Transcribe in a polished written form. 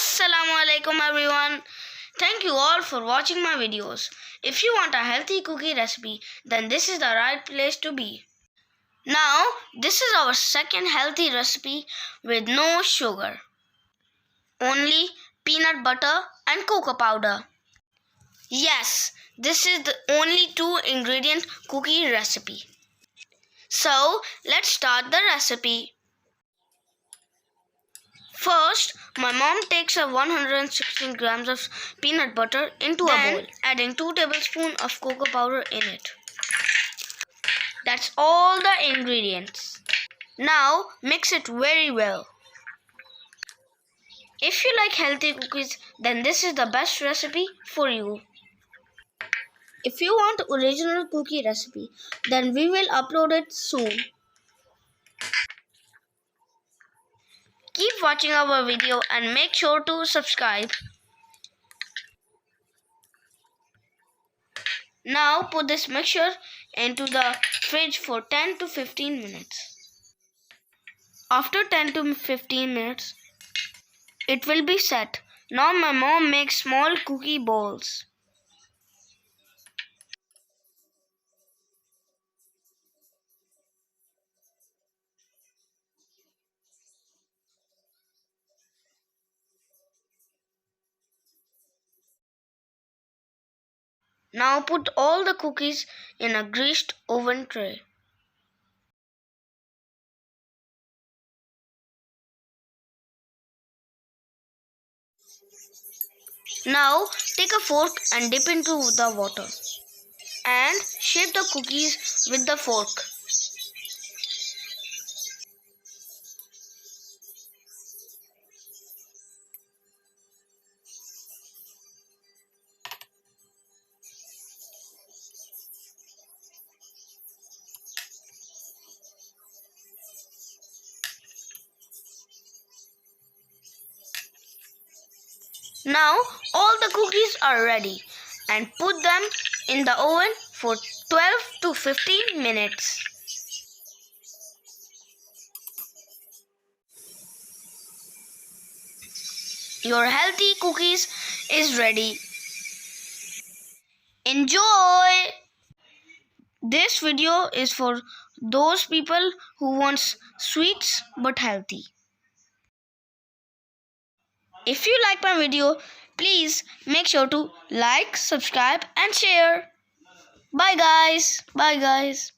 Assalamu alaikum everyone. Thank you all for watching my videos. If you want a healthy cookie recipe, then this is the right place to be. Now, this is our second healthy recipe with no sugar. Only peanut butter and cocoa powder. Yes, this is the only 2-ingredient cookie recipe. So, let's start the recipe. First, my mom takes a 116 grams of peanut butter into a bowl, adding 2 tablespoons of cocoa powder in it. That's all the ingredients. Now, mix it very well. If you like healthy cookies, then this is the best recipe for you. If you want original cookie recipe, then we will upload it soon. Keep watching our video and make sure to subscribe. Now put this mixture into the fridge for 10 to 15 minutes. After 10 to 15 minutes, it will be set. Now my mom makes small cookie balls. Now put all the cookies in a greased oven tray. Now take a fork and dip into the water and shape the cookies with the fork. Now all the cookies are ready and put them in the oven for 12 to 15 minutes. Your healthy cookies is ready. Enjoy! This video is for those people who want sweets but healthy. If you like my video, please make sure to like, subscribe and share. Bye guys. Bye guys.